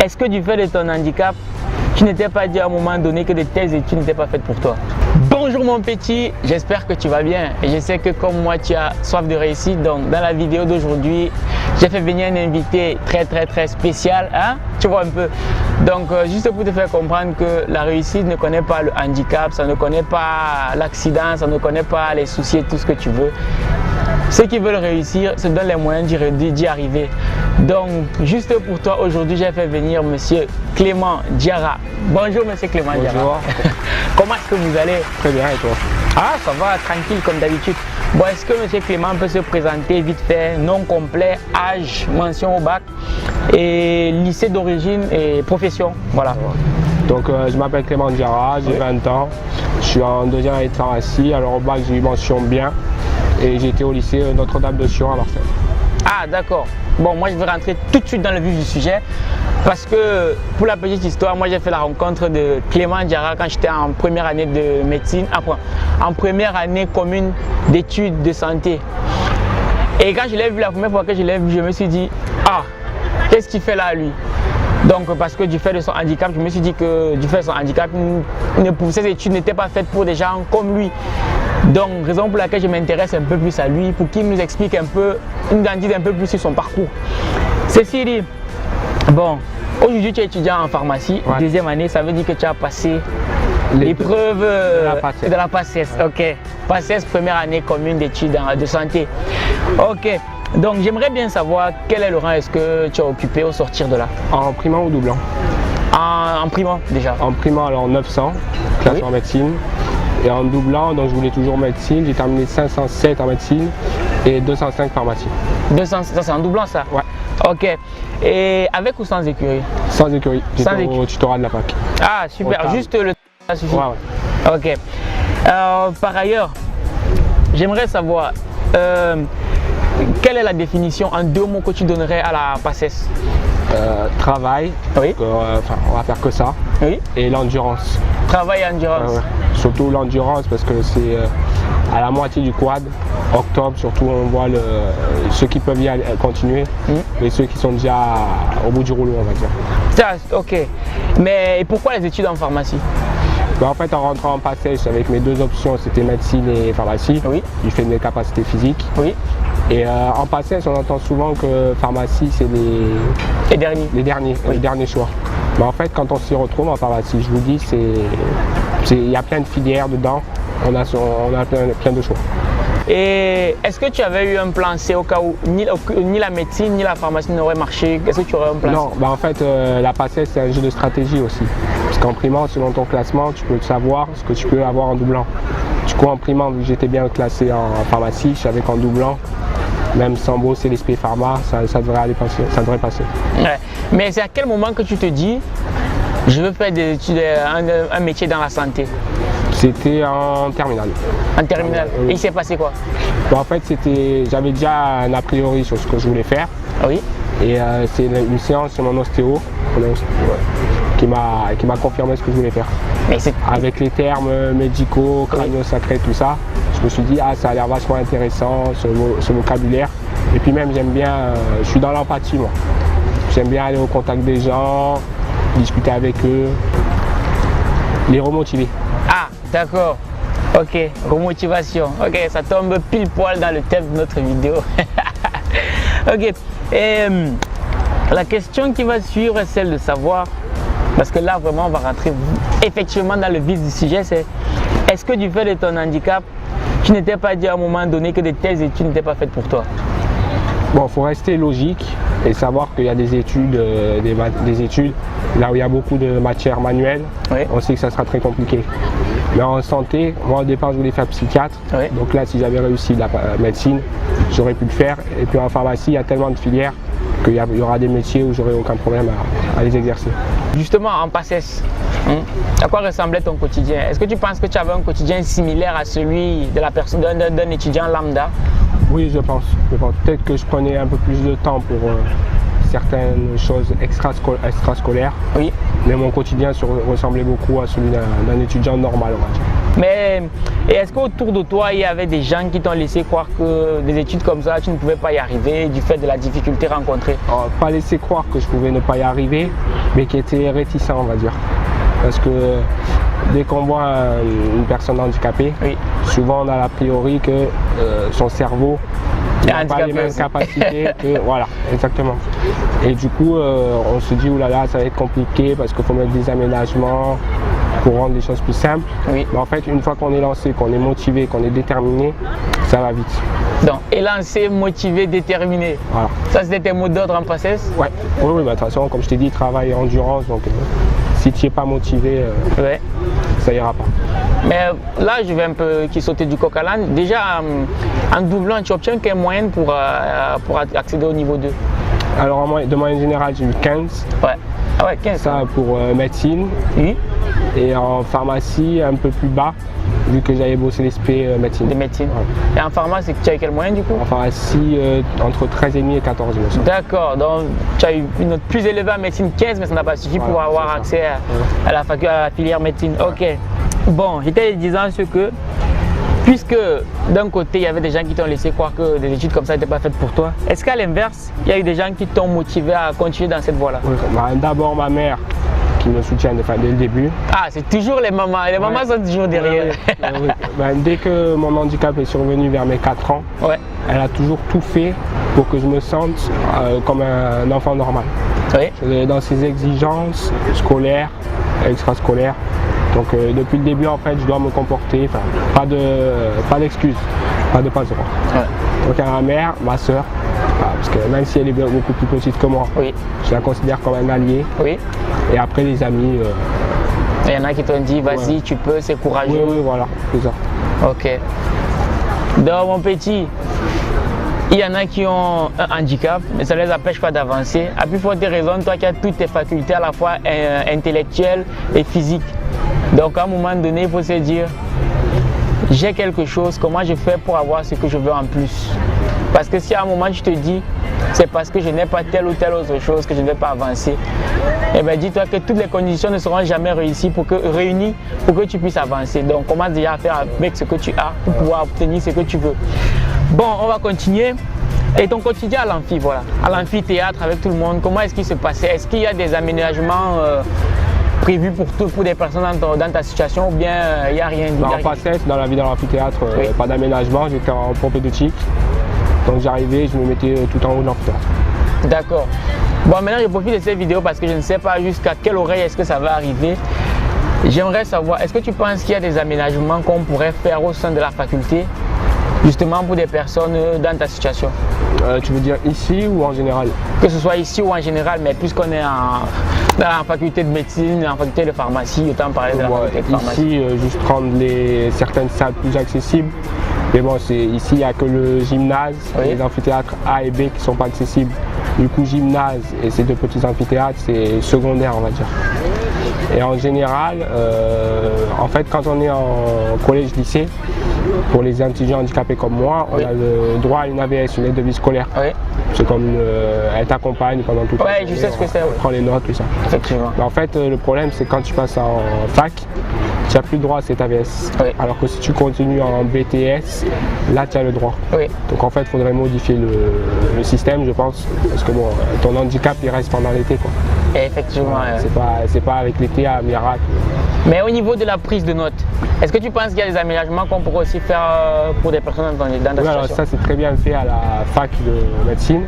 Est-ce que du fait de ton handicap, tu n'étais pas dit à un moment donné que de telles études n'étaient pas faites pour toi? Bonjour mon petit, j'espère que tu vas bien et je sais que comme moi tu as soif de réussite. Donc dans la vidéo d'aujourd'hui, j'ai fait venir un invité très spécial, hein? Tu vois un peu. Donc juste pour te faire comprendre que la réussite ne connaît pas le handicap, ça ne connaît pas l'accident, ça ne connaît pas les soucis et tout ce que tu veux. Ceux qui veulent réussir se donnent les moyens d'y arriver. Donc, juste pour toi, aujourd'hui, j'ai fait venir monsieur Clément Diarra. Bonjour, monsieur Clément Diarra. Bonjour. Comment est-ce que vous allez? Très bien, et toi? Ah, ça va, tranquille comme d'habitude. Bon, est-ce que monsieur Clément peut se présenter vite fait, nom complet, âge, mention au bac et lycée d'origine et profession? Voilà. Donc, je m'appelle Clément Diarra, j'ai 20 ans. Je suis en deuxième année de pharmacie. Alors, au bac, j'ai eu mention bien. Et j'étais au lycée Notre-Dame de Sion à Marseille. Ah d'accord. Bon, moi je vais rentrer tout de suite dans le vif du sujet parce que pour la petite histoire, moi j'ai fait la rencontre de Clément Diarra quand j'étais en première année de médecine, en première année commune d'études de santé. Et quand je l'ai vu la première fois que je l'ai vu, je me suis dit, ah, qu'est-ce qu'il fait là lui? Donc parce que du fait de son handicap, je me suis dit que du fait de son handicap, ces études n'étaient pas faites pour des gens comme lui. Donc, raison pour laquelle je m'intéresse un peu plus à lui, pour qu'il nous explique un peu, nous en dise un peu plus sur son parcours. Ceci dit, bon, aujourd'hui tu es étudiant en pharmacie, ouais. Deuxième année, ça veut dire que tu as passé l'épreuve de la PACES. Ok, PACES, première année commune d'études de santé. Ok, donc j'aimerais bien savoir quel est le rang est-ce que tu as occupé au sortir de là? En primant ou doublant? En primant déjà. En primant, alors 900, classe en médecine. Et en doublant, donc je voulais toujours médecine, j'ai terminé 507 en médecine et 205 pharmacie. 200, ça c'est en doublant ça? Ouais. Ok. Et avec ou sans écurie? Sans écurie, j'étais au tutorat de la PAC. Ah super, juste le ça suffit? Ouais. Ok. Par ailleurs, j'aimerais savoir, quelle est la définition en 2 mots que tu donnerais à la PACES? Travail, oui. On va faire que ça, oui. Et l'endurance. Travail et endurance. Ouais. Surtout l'endurance parce que c'est à la moitié du quad. Octobre, surtout, on voit ceux qui peuvent y aller, continuer et ceux qui sont déjà au bout du rouleau, on va dire. Ça, ok. Mais pourquoi les études en pharmacie? Ben, en fait, en rentrant en PACES, avec mes 2 options, c'était médecine et pharmacie, oui. Du fait de mes capacités physiques. Oui. Et en PACES, on entend souvent que pharmacie, c'est les derniers choix. Mais en fait, quand on s'y retrouve en pharmacie, je vous dis, il y a plein de filières dedans, on a plein de choix. Et est-ce que tu avais eu un plan C au cas où ni la médecine ni la pharmacie n'auraient marché? Est-ce que tu aurais un plan C? Non, bah en fait, la PACES, c'est un jeu de stratégie aussi. Parce qu'en primant, selon ton classement, tu peux savoir ce que tu peux avoir en doublant. Du coup, en primant, vu que j'étais bien classé en pharmacie, je savais qu'en doublant, même sans bosser l'esprit pharma, ça devrait passer. Ouais. Mais c'est à quel moment que tu te dis, je veux faire des études, un métier dans la santé? C'était en terminale. En terminale. Et il s'est passé quoi? Bon, en fait, j'avais déjà un a priori sur ce que je voulais faire. Oui. Et c'est une séance sur mon ostéo qui m'a confirmé ce que je voulais faire. Mais avec les termes médicaux, crânio-sacré, tout ça, je me suis dit, ah, ça a l'air vachement intéressant, ce vocabulaire. Et puis même, j'aime bien, je suis dans l'empathie, moi. J'aime bien aller au contact des gens, discuter avec eux, les remotiver. Ah, d'accord. Ok, remotivation. Ok, ça tombe pile poil dans le thème de notre vidéo. Ok, et la question qui va suivre est celle de savoir, parce que là vraiment on va rentrer effectivement dans le vif du sujet, c'est est-ce que du fait de ton handicap, tu n'étais pas dit à un moment donné que de telles études n'étaient pas faites pour toi? Bon, il faut rester logique et savoir qu'il y a des études là où il y a beaucoup de matières manuelles, on sait que ça sera très compliqué. Mais en santé, moi au départ je voulais faire psychiatre, donc là si j'avais réussi la médecine, j'aurais pu le faire. Et puis en pharmacie, il y a tellement de filières qu'il y aura des métiers où j'aurai aucun problème à les exercer. Justement en PACES, à quoi ressemblait ton quotidien? Est-ce que tu penses que tu avais un quotidien similaire à celui d'un étudiant lambda? Oui, je pense. Peut-être que je prenais un peu plus de temps pour certaines choses extrascolaires. Oui. Mais mon quotidien ressemblait beaucoup à celui d'un étudiant normal, on va dire. Mais est-ce qu'autour de toi, il y avait des gens qui t'ont laissé croire que des études comme ça, tu ne pouvais pas y arriver du fait de la difficulté rencontrée? Pas laisser croire que je pouvais ne pas y arriver, mais qui étaient réticents, on va dire. Parce que dès qu'on voit une personne handicapée, souvent on a l'a priori que son cerveau n'a pas les mêmes capacités que. Voilà, exactement. Et du coup, on se dit, oulala, ça va être compliqué parce qu'il faut mettre des aménagements pour rendre les choses plus simples. Mais en fait, une fois qu'on est lancé, qu'on est motivé, qu'on est déterminé, ça va vite. Donc, élancé, motivé, déterminé. Voilà. Ça, c'était tes mots d'ordre en PACES? Oui, de toute façon, comme je t'ai dit, travail et endurance. Donc, si tu n'es pas motivé, ça ira pas. Mais là, je vais un peu sauter du coq à l'âne. Déjà, en doublant, tu obtiens quelle moyenne pour accéder au niveau 2? Alors, de moyenne générale, j'ai eu 15. Ouais. Ah ouais, 15. Ça pour médecine. Et en pharmacie, un peu plus bas, vu que j'avais bossé l'SP médecine. De médecine. Ouais. Et en pharmacie, tu as eu quelle moyenne du coup? En pharmacie, entre 13,5 et 14, il me semble. D'accord, donc tu as eu une note plus élevée en médecine 15, mais ça n'a pas suffi pour avoir accès à la filière médecine. Ok. Bon, j'étais disant ce que, puisque d'un côté, il y avait des gens qui t'ont laissé croire que des études comme ça n'étaient pas faites pour toi, est-ce qu'à l'inverse, il y a eu des gens qui t'ont motivé à continuer dans cette voie-là? D'abord ma mère, qui me soutiennent dès le début. Ah, c'est toujours les mamans. Les mamans sont toujours derrière. Dès que mon handicap est survenu vers mes 4 ans, elle a toujours tout fait pour que je me sente comme un enfant normal. Dans ses exigences scolaires, extrascolaires. Donc depuis le début, en fait, je dois me comporter, pas d'excuses, pas de passe droit. Donc à ma mère, ma soeur, parce que même si elle est beaucoup plus petite que moi, je la considère comme un allié. Et après les amis. Il y en a qui t'ont dit, vas-y, tu peux, c'est courageux. Oui, voilà, c'est ça. Ok. Donc mon petit, il y en a qui ont un handicap, mais ça ne les empêche pas d'avancer. À plus forte raison, toi qui as toutes tes facultés à la fois intellectuelles et physiques. Donc à un moment donné, il faut se dire, j'ai quelque chose, comment je fais pour avoir ce que je veux en plus? Parce que si à un moment tu te dis, c'est parce que je n'ai pas telle ou telle autre chose que je ne vais pas avancer, eh bien dis-toi que toutes les conditions ne seront jamais réunies pour que tu puisses avancer. Donc commence déjà à faire avec ce que tu as pour pouvoir obtenir ce que tu veux. Bon, on va continuer. Et ton quotidien à l'amphi, voilà, à l'amphithéâtre avec tout le monde, comment est-ce qu'il se passait? Est-ce qu'il y a des aménagements prévu pour des personnes dans ta situation ou bien il n'y a rien? En PACES, dans la vie dans l'amphithéâtre, pas d'aménagement, j'étais en propédeutique. Donc j'arrivais, je me mettais tout en haut de l'amphithéâtre. D'accord. Bon, maintenant je profite de cette vidéo parce que je ne sais pas jusqu'à quelle oreille est-ce que ça va arriver. J'aimerais savoir, est-ce que tu penses qu'il y a des aménagements qu'on pourrait faire au sein de la faculté, justement pour des personnes dans ta situation? Tu veux dire ici ou en général? Que ce soit ici ou en général, mais puisqu'on est dans la faculté de médecine, en faculté de pharmacie, autant parler de la faculté de pharmacie. Ici, juste rendre certaines salles plus accessibles. Mais bon, ici, il n'y a que le gymnase et les amphithéâtres A et B qui ne sont pas accessibles. Du coup, gymnase et ces deux petits amphithéâtres, c'est secondaire, on va dire. Et en général, en fait, quand on est en collège-lycée, pour les étudiants handicapés comme moi, on a le droit à une AVS, une aide de vie scolaire. C'est comme elle t'accompagne pendant tout le temps. Oui, je sais ce que c'est. On prend les notes, tout ça. Effectivement. Mais en fait, le problème, c'est quand tu passes en fac, tu n'as plus le droit à cette AVS. Alors que si tu continues en BTS, là, tu as le droit. Donc en fait, il faudrait modifier le système, je pense, parce que bon, ton handicap, il reste pendant l'été, quoi. Et effectivement. C'est pas avec l'été à miracle. Mais au niveau de la prise de notes, est-ce que tu penses qu'il y a des aménagements qu'on pourrait aussi faire pour des personnes dans ta situation? Alors ça, c'est très bien fait à la fac de médecine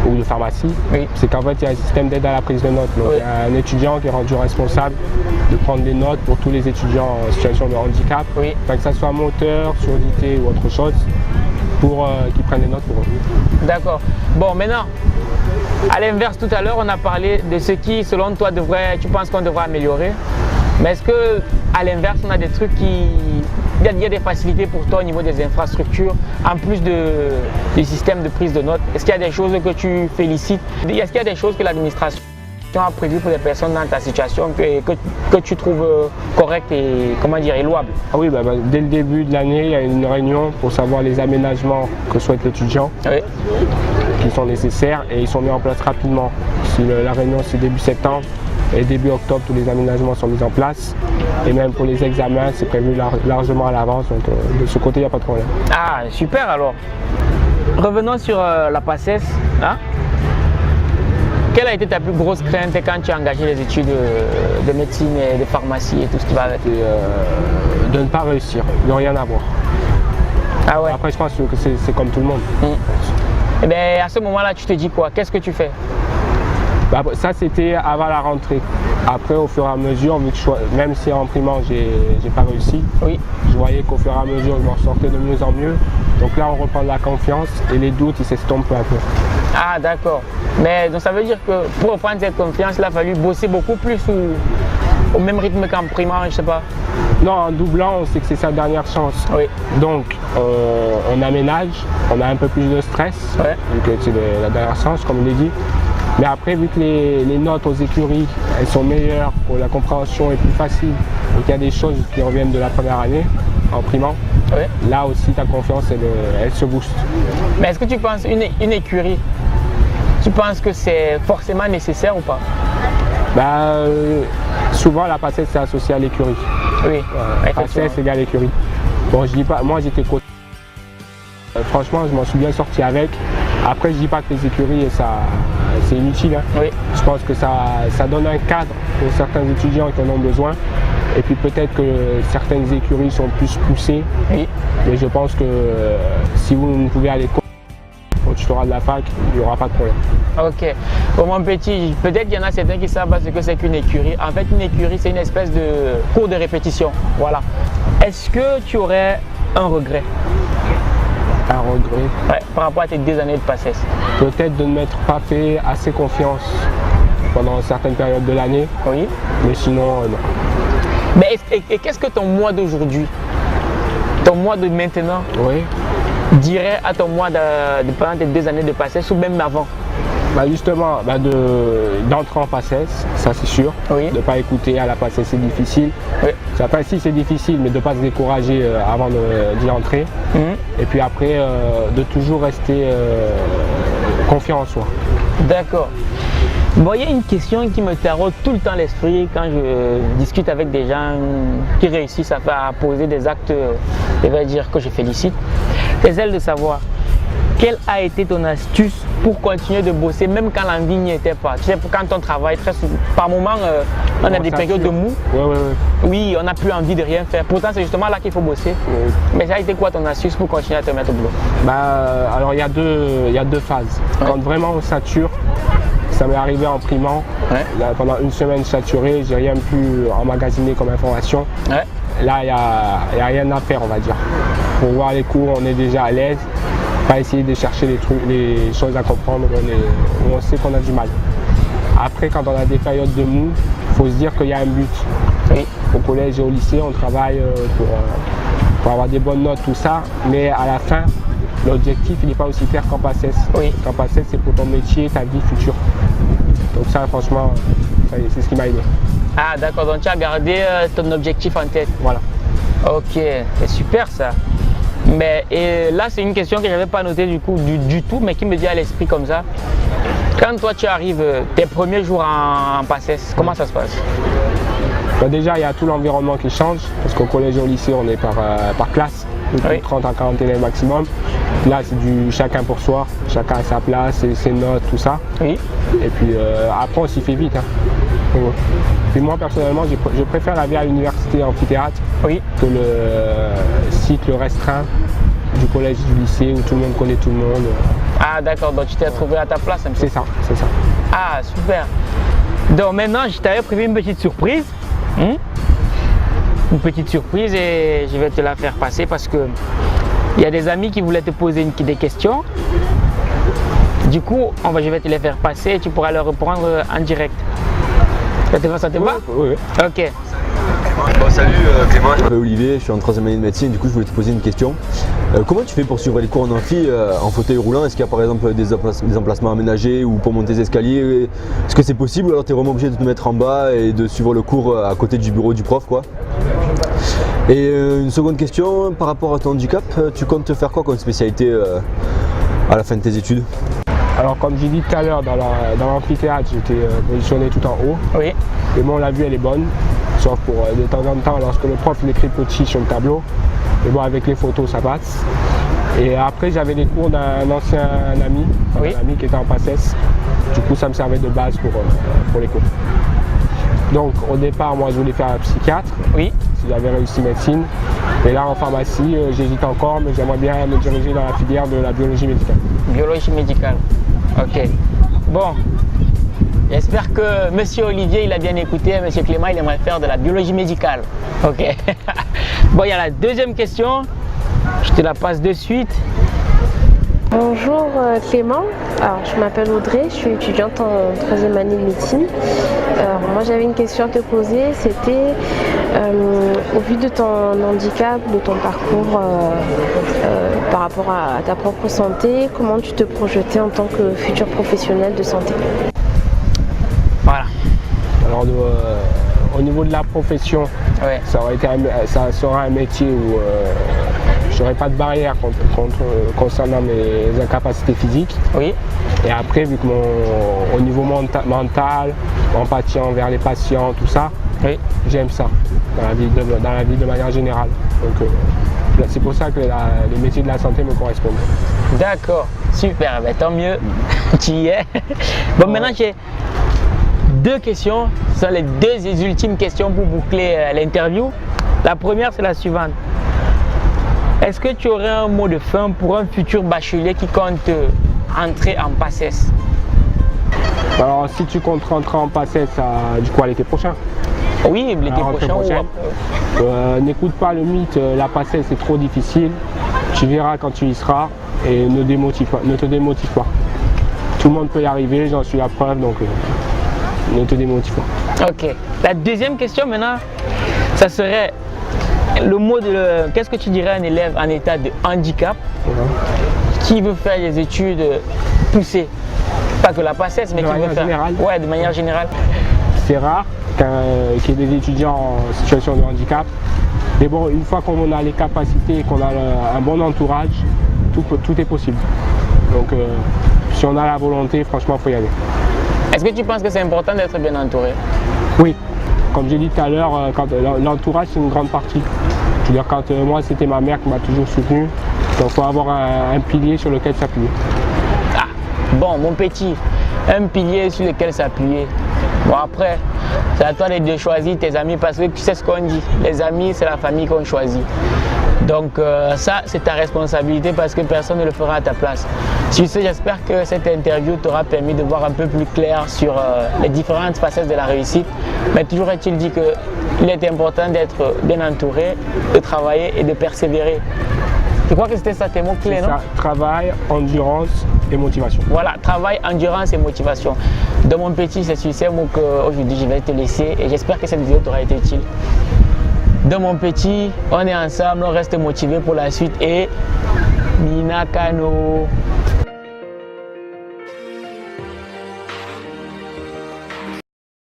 ou de pharmacie. C'est qu'en fait, il y a un système d'aide à la prise de notes. Donc, il y a un étudiant qui est rendu responsable de prendre les notes pour tous les étudiants en situation de handicap, que ça soit moteur, surdité ou autre chose, pour qu'ils prennent les notes pour eux. D'accord. Bon, maintenant, à l'inverse, tout à l'heure, on a parlé de ce qui, selon toi, tu penses qu'on devrait améliorer. Mais est-ce qu'à l'inverse, on a des trucs il y a des facilités pour toi au niveau des infrastructures, en plus du système de prise de notes? Est-ce qu'il y a des choses que tu félicites? Est-ce qu'il y a des choses que l'administration a prévues pour les personnes dans ta situation que tu trouves correctes et, comment dire, et louables? Oui, dès le début de l'année, il y a une réunion pour savoir les aménagements que souhaite l'étudiant, qui sont nécessaires, et ils sont mis en place rapidement. Si la réunion c'est début septembre, et début octobre, tous les aménagements sont mis en place. Et même pour les examens, c'est prévu largement à l'avance. Donc de ce côté, il n'y a pas de problème. Ah, super alors. Revenons sur la PACES. quelle a été ta plus grosse crainte quand tu as engagé les études de médecine et de pharmacie et tout ce qui va avec? De ne pas réussir, de rien avoir. Ah ouais. Après, je pense que c'est comme tout le monde. Et bien, à ce moment-là, tu te dis quoi? Qu'est-ce que tu fais? Bah, ça, c'était avant la rentrée. Après, au fur et à mesure, vu que même si en primant, j'ai pas réussi, oui. Je voyais qu'au fur et à mesure, je m'en sortais de mieux en mieux. Donc là, on reprend de la confiance et les doutes, ils s'estompent peu à peu. Ah, d'accord. Mais donc, ça veut dire que pour reprendre cette confiance, il a fallu bosser beaucoup plus ou au même rythme qu'en primant, je sais pas? Non, en doublant, on sait que c'est sa dernière chance. Oui. Donc, on aménage, on a un peu plus de stress, vu que c'est la dernière chance, comme je l'ai dit. Mais après, vu que les notes aux écuries, elles sont meilleures, que la compréhension est plus facile, et qu'il y a des choses qui reviennent de la première année, en primant, là aussi ta confiance, elle se booste. Mais est-ce que tu penses une écurie, tu penses que c'est forcément nécessaire ou pas? Souvent, la PACES, c'est associé à l'écurie. Oui. PACES égale écurie. Bon, je dis pas, moi j'étais coach. Franchement, je m'en suis bien sorti avec. Après, je dis pas que les écuries, c'est inutile. Hein. Oui. Je pense que ça donne un cadre pour certains étudiants qui en ont besoin. Et puis peut-être que certaines écuries sont plus poussées. Oui. Mais je pense que si vous pouvez aller au tutorat de la fac, il n'y aura pas de problème. Ok. Bon, mon petit, peut-être qu'il y en a certains qui savent pas ce que c'est qu'une écurie. En fait, une écurie, c'est une espèce de cours de répétition. Voilà. Est-ce que tu aurais un regret? Un regret? Par rapport à tes 2 années de PACES. Peut-être de ne m'être pas fait assez confiance pendant certaines périodes de l'année. Oui. Mais sinon, non. Mais et qu'est-ce que ton moi d'aujourd'hui, ton moi de maintenant, dirait à ton moi pendant tes 2 années de PACES ou même avant? Justement, d'entrer en PACES, ça c'est sûr. Oui. De ne pas écouter à la PACES, c'est difficile. Oui. Enfin, si c'est difficile, mais de ne pas se décourager avant d'y entrer. Et puis après, de toujours rester confiant en soi. D'accord. Bon, il y a une question qui me taraude tout le temps l'esprit quand je discute avec des gens qui réussissent à poser des actes, je vais dire que je félicite. C'est celle de savoir quelle a été ton astuce pour continuer de bosser même quand l'envie n'y était pas. Tu sais, quand on travaille très souvent, par moment, on a des périodes de mou. Oui, on n'a plus envie de rien faire. Pourtant, c'est justement là qu'il faut bosser. Mais ça a été quoi ton astuce pour continuer à te mettre au boulot? Alors, il y a deux phases. Quand vraiment on sature, ça m'est arrivé en primant. Là, pendant une semaine saturé, j'ai rien pu emmagasiner comme information. Là, il n'y a rien à faire, on va dire. Pour voir les cours, on est déjà à l'aise. Pas essayer de chercher les choses à comprendre où on sait qu'on a du mal. Après, quand on a des périodes de mou, il faut se dire qu'il y a un but. Au collège et au lycée, on travaille pour avoir des bonnes notes, tout ça. Mais à la fin, l'objectif, il n'est pas aussi clair qu'en PACES. Qu'en PACES, c'est pour ton métier, ta vie future. Donc ça, franchement, c'est ce qui m'a aidé. Ah d'accord, donc tu as gardé ton objectif en tête. Voilà. Ok, c'est super ça. Mais et là, c'est une question que je n'avais pas notée du tout, mais qui me vient à l'esprit comme ça. Quand toi, tu arrives, tes premiers jours en PACES, comment ça se passe? Déjà, il y a tout l'environnement qui change, parce qu'au collège et au lycée, on est par classe, de 30 à 40 élèves maximum. Là, c'est du chacun pour soi, chacun à sa place, ses notes, tout ça. Et puis après, on s'y fait vite. Puis moi, personnellement, je préfère la vie à l'université amphithéâtre que le cycle restreint du collège et du lycée où tout le monde connaît tout le monde. Ah d'accord, donc tu t'es trouvé à ta place un peu. C'est ça. Ah super. Donc maintenant, je t'avais prévu une petite surprise. Une petite surprise et je vais te la faire passer parce que il y a des amis qui voulaient te poser des questions. Du coup, je vais te les faire passer et tu pourras leur répondre en direct. Ça te va? Oui. Ok. Bon, salut Clément, je m'appelle Olivier, je suis en 3e année de médecine, du coup je voulais te poser une question. Comment tu fais pour suivre les cours en amphi en fauteuil roulant? Est-ce qu'il y a par exemple des emplacements aménagés ou pour monter les escaliers? Est-ce que c'est possible ou alors tu es vraiment obligé de te mettre en bas et de suivre le cours à côté du bureau du prof quoi? Et une seconde question, par rapport à ton handicap, tu comptes faire quoi comme spécialité à la fin de tes études? Alors comme j'ai dit tout à l'heure, dans l'amphithéâtre, j'étais positionné tout en haut. Et bon, la vue elle est bonne, sauf pour de temps en temps lorsque le prof l'écrit petit sur le tableau. Et bon, avec les photos ça passe. Et après, j'avais les cours d'un ancien ami, Oui. un ami qui était en PACES. Du coup, ça me servait de base pour les cours. Donc, au départ, moi, je voulais faire un psychiatre, Oui. si j'avais réussi médecine. Et là, en pharmacie, j'hésite encore, mais j'aimerais bien me diriger dans la filière de la biologie médicale. Biologie médicale. Ok. Bon. J'espère que Monsieur Olivier, il a bien écouté. Monsieur Clément, il aimerait faire de la biologie médicale. Ok. Bon, il y a la deuxième question. Je te la passe de suite. Bonjour Clément, alors je m'appelle Audrey, je suis étudiante en 3e année de médecine. Alors, moi j'avais une question à te poser, c'était au vu de ton handicap, de ton parcours par rapport à ta propre santé, comment tu te projetais en tant que futur professionnel de santé? Voilà. Alors, au niveau de la profession, Ouais. ça sera un métier où je n'aurai pas de barrière concernant mes incapacités physiques. Oui. Et après, vu que au niveau mental, empathie envers les patients, tout ça, Oui. j'aime ça dans la vie de manière générale. Donc, c'est pour ça que les métiers de la santé me correspondent. D'accord. Super. Ben, tant mieux. Tu y es. Bon, maintenant j'ai deux questions. Ce sont les deux ultimes questions pour boucler l'interview. La première, c'est la suivante. Est-ce que tu aurais un mot de fin pour un futur bachelier qui compte entrer en PACES? Alors, si tu comptes rentrer en PACES, du coup, à l'été prochain. Oui, l'été prochain. N'écoute pas le mythe, la PACES c'est trop difficile. Tu verras quand tu y seras et ne te démotive pas. Tout le monde peut y arriver, j'en suis la preuve, donc ne te démotive pas. Ok. La deuxième question maintenant, ça serait le mot de qu'est-ce que tu dirais à un élève en état de handicap qui veut faire des études poussées, pas que la PACES, mais qui veut faire de manière générale. C'est rare qu'il y ait des étudiants en situation de handicap, mais bon, une fois qu'on a les capacités et qu'on a un bon entourage, tout est possible. Donc si on a la volonté, franchement, il faut y aller. Est-ce que tu penses que c'est important d'être bien entouré? Oui. Comme j'ai dit tout à l'heure, l'entourage c'est une grande partie. Je veux dire, quand moi c'était ma mère qui m'a toujours soutenu, donc il faut avoir un pilier sur lequel s'appuyer. Ah, bon mon petit, un pilier sur lequel s'appuyer. Bon après, c'est à toi de choisir tes amis parce que tu sais ce qu'on dit, les amis c'est la famille qu'on choisit. Donc ça c'est ta responsabilité parce que personne ne le fera à ta place. Sur ce, j'espère que cette interview t'aura permis de voir un peu plus clair sur les différentes facettes de la réussite. Mais toujours est-il dit qu'il est important d'être bien entouré, de travailler et de persévérer. Je crois que c'était ça tes mots clés, non? Travail, endurance et motivation. Voilà, travail, endurance et motivation. Donc mon petit, c'est sur ces mots qu'aujourd'hui je vais te laisser et j'espère que cette vidéo t'aura été utile. Donc mon petit, on est ensemble, on reste motivé pour la suite et Minakano.